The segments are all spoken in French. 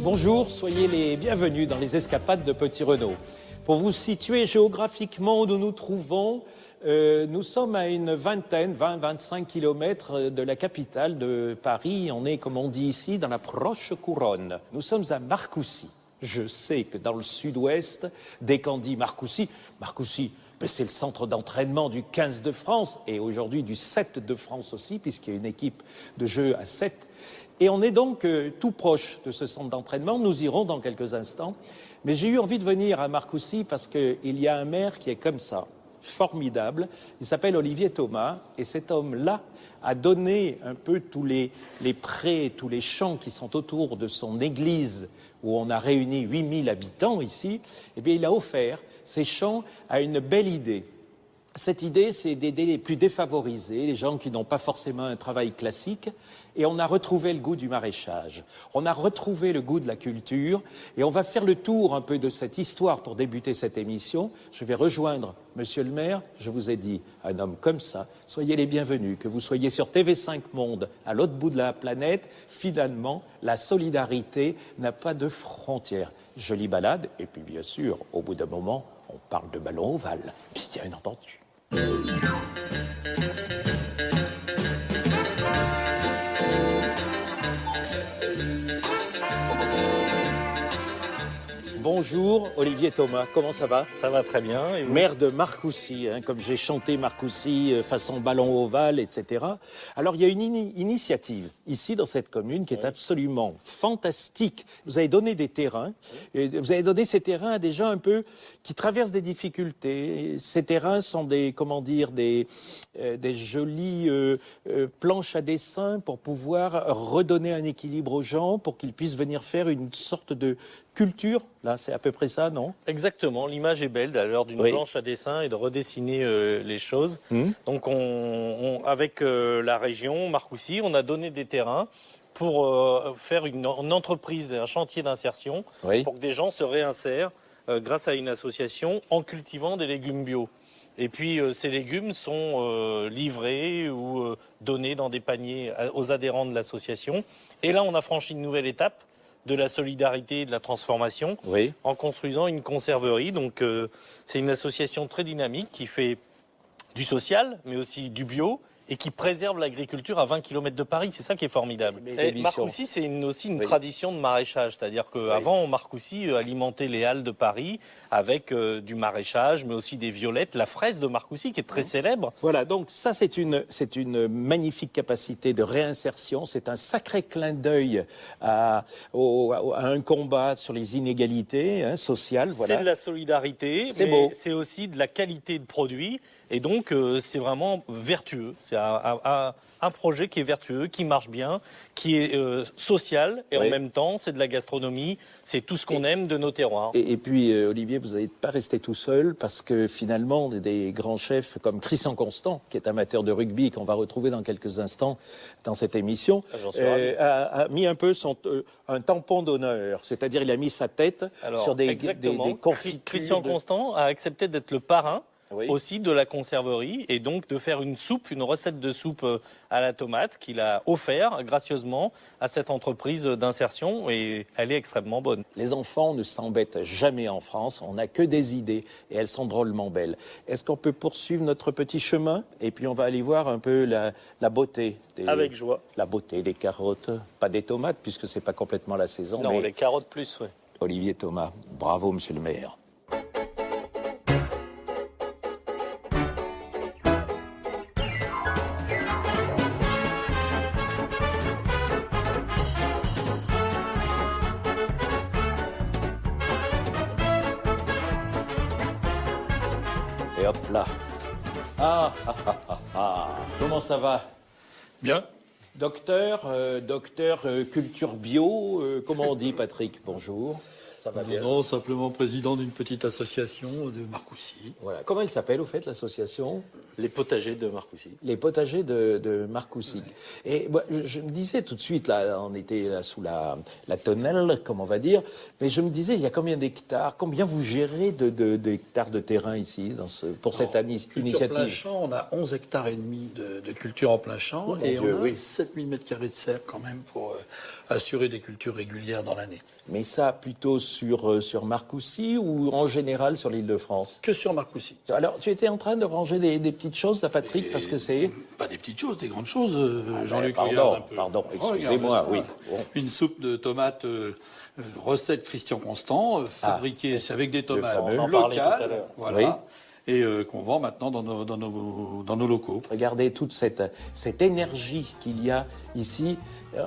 Bonjour, soyez les bienvenus dans les escapades de Petit Renaud. Pour vous situer géographiquement où nous nous trouvons, nous sommes à une vingtaine, 20-25 kilomètres de la capitale de Paris. On est, comme on dit ici, dans la proche couronne. Nous sommes à Marcoussis. Je sais que dans le sud-ouest, dès qu'on dit Marcoussis, c'est le centre d'entraînement du 15 de France et aujourd'hui du 7 de France aussi, puisqu'il y a une équipe de jeu à 7. Et on est donc tout proche de ce centre d'entraînement. Nous irons dans quelques instants. Mais j'ai eu envie de venir à Marcoussis parce qu'il y a un maire qui est comme ça, formidable. Il s'appelle Olivier Thomas. Et cet homme-là a donné un peu tous les prés, tous les champs qui sont autour de son église, où on a réuni 8000 habitants ici. Eh bien, il a offert ces champs à une belle idée. Cette idée, c'est d'aider les plus défavorisés, les gens qui n'ont pas forcément un travail classique. Et on a retrouvé le goût du maraîchage. On a retrouvé le goût de la culture. Et on va faire le tour un peu de cette histoire pour débuter cette émission. Je vais rejoindre Monsieur le maire. Je vous ai dit, un homme comme ça, soyez les bienvenus. Que vous soyez sur TV5 Monde, à l'autre bout de la planète, finalement, la solidarité n'a pas de frontières. Jolie balade. Et puis, bien sûr, au bout d'un moment, on parle de ballon ovale. Bien entendu. Bonjour Olivier Thomas, comment ça va? Ça va très bien. Et vous? Maire de Marcoussis, comme j'ai chanté Marcoussis façon ballon ovale, etc. Alors il y a une initiative ici dans cette commune qui est absolument fantastique. Vous avez donné des terrains, et vous avez donné ces terrains à des gens un peu qui traversent des difficultés. Ces terrains sont des jolies planches à dessin pour pouvoir redonner un équilibre aux gens, pour qu'ils puissent venir faire une sorte de culture. Là, c'est à peu près ça, non? Exactement, l'image est belle d'ailleurs d'une planche à dessin et de redessiner les choses. Donc avec la région Marcoussis, on a donné des terrains pour faire une entreprise, un chantier d'insertion, pour que des gens se réinsèrent grâce à une association en cultivant des légumes bio. Et puis ces légumes sont livrés ou donnés dans des paniers aux adhérents de l'association. Et là, on a franchi une nouvelle étape de la solidarité et de la transformation en construisant une conserverie. Donc c'est une association très dynamique qui fait du social, mais aussi du bio, et qui préserve l'agriculture à 20 km de Paris. C'est ça qui est formidable. Marcoussis, c'est aussi une tradition de maraîchage. C'est-à-dire qu'avant, Marcoussis alimentait les halles de Paris avec du maraîchage, mais aussi des violettes. La fraise de Marcoussis, qui est très célèbre. Voilà, donc ça, c'est une magnifique capacité de réinsertion. C'est un sacré clin d'œil à un combat sur les inégalités sociales. Voilà. C'est de la solidarité, mais c'est aussi de la qualité de produit. Et donc, c'est vraiment vertueux. C'est un projet qui est vertueux, qui marche bien, qui est social. Et en même temps, c'est de la gastronomie. C'est tout ce qu'on aime de nos terroirs. Et puis, Olivier, vous n'allez pas rester tout seul parce que finalement, des grands chefs comme Christian Constant, qui est amateur de rugby, qu'on va retrouver dans quelques instants dans cette émission, a mis un peu un tampon d'honneur. C'est-à-dire, il a mis sa tête sur des confitures. Christian Constant a accepté d'être le parrain aussi de la conserverie et donc de faire une recette de soupe à la tomate qu'il a offert gracieusement à cette entreprise d'insertion et elle est extrêmement bonne. Les enfants ne s'embêtent jamais en France, on n'a que des idées et elles sont drôlement belles. Est-ce qu'on peut poursuivre notre petit chemin et puis on va aller voir un peu la beauté avec joie. La beauté des carottes, pas des tomates puisque c'est pas complètement la saison. Non, mais les carottes plus, oui. Olivier Thomas, bravo monsieur le maire. Et hop là. Comment ça va? Bien. Docteur culture bio, comment on dit Patrick? Bonjour. ça va bien. Non, simplement président d'une petite association de Marcoussis. Voilà. Comment elle s'appelle, au fait, l'association? Les potagers de Marcoussis. Les potagers de Marcoussis. Et moi, je me disais tout de suite, là, on était là sous la tonnelle, comme on va dire, mais je me disais, il y a combien d'hectares, combien vous gérez d'hectares de terrain ici pour cette initiative? Plein champ, on a 11 hectares et demi de culture en plein champ, Oh, et Dieu, on a oui. 7000 mètres carrés de serre quand même pour assurer des cultures régulières dans l'année. Mais ça, plutôt sur Marcoussis ou en général sur l'île de France? Que sur Marcoussis. Alors, tu étais en train de ranger des petites choses, là, Patrick, parce que c'est... Pas des petites choses, des grandes choses. Jean-Luc, pardon, regarde un peu. pardon, Regarde excusez-moi, ça. oui. Bon. Une soupe de tomates, recette Christian Constant, fabriquée avec des tomates fameux. On en parlait tout à locales, l'heure. voilà, et qu'on vend maintenant dans nos locaux. Regardez toute cette énergie qu'il y a ici.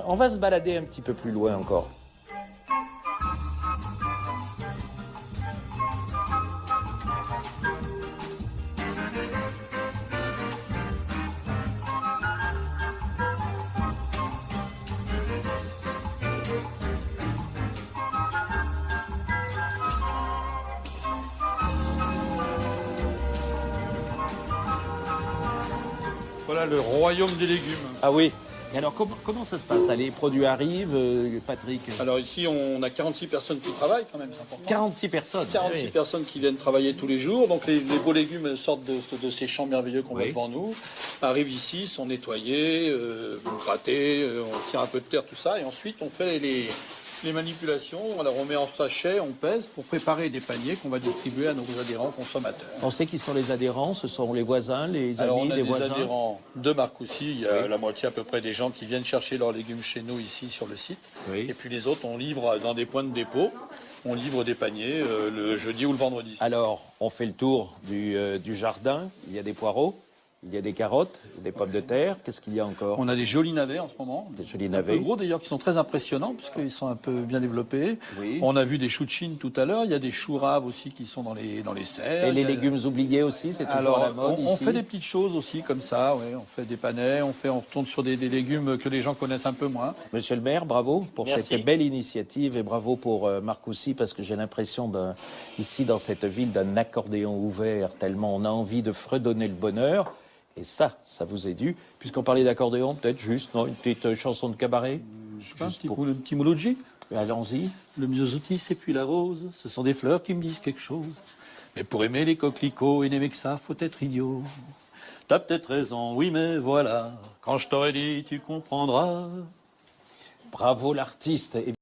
On va se balader un petit peu plus loin encore. Voilà le royaume des légumes. Ah oui. Et alors, comment ça se passe là? Les produits arrivent, Patrick? Alors ici, on a 46 personnes qui travaillent quand même, c'est important. 46 personnes. 46 Oui. personnes qui viennent travailler tous les jours. Donc les beaux légumes sortent de ces champs merveilleux qu'on voit Oui. devant nous, arrivent ici, sont nettoyés, grattés, on tire un peu de terre, tout ça, et ensuite on fait les manipulations. Alors on met en sachet, on pèse pour préparer des paniers qu'on va distribuer à nos adhérents consommateurs. On sait qui sont les adhérents, ce sont les voisins, les Alors amis, on a les des voisins. adhérents de Marcoussis, il y a la moitié à peu près des gens qui viennent chercher leurs légumes chez nous ici sur le site. Oui. Et puis les autres, on livre dans des points de dépôt, on livre des paniers le jeudi ou le vendredi. Alors, on fait le tour du jardin. Il y a des poireaux, il y a des carottes, des pommes de terre. Qu'est-ce qu'il y a encore? On a des jolis navets en ce moment. Des jolis Un navets. peu gros d'ailleurs, qui sont très impressionnants, puisqu'ils sont un peu bien développés. Oui. On a vu des choux de Chine tout à l'heure. Il y a des choux raves aussi qui sont dans les serres. Et les Il y a- légumes oubliés aussi, c'est toujours Alors, à la mode on ici. fait des petites choses aussi comme ça. Ouais. On fait des panais, on retourne sur des légumes que les gens connaissent un peu moins. Monsieur le maire, bravo pour Merci. cette belle initiative et bravo pour Marcoussis, parce que j'ai l'impression ici dans cette ville d'un accordéon ouvert, tellement on a envie de fredonner le bonheur. Et ça vous est dû. Puisqu'on parlait d'accordéon, peut-être juste, non, une petite chanson de cabaret. Je sais pas, Juste le petit Mouloudji. Allons-y. Le myosotis et puis la rose, ce sont des fleurs qui me disent quelque chose. Mais pour aimer les coquelicots et n'aimer que ça, faut être idiot. T'as peut-être raison, oui, mais voilà. Quand je t'aurais dit, tu comprendras. Bravo l'artiste.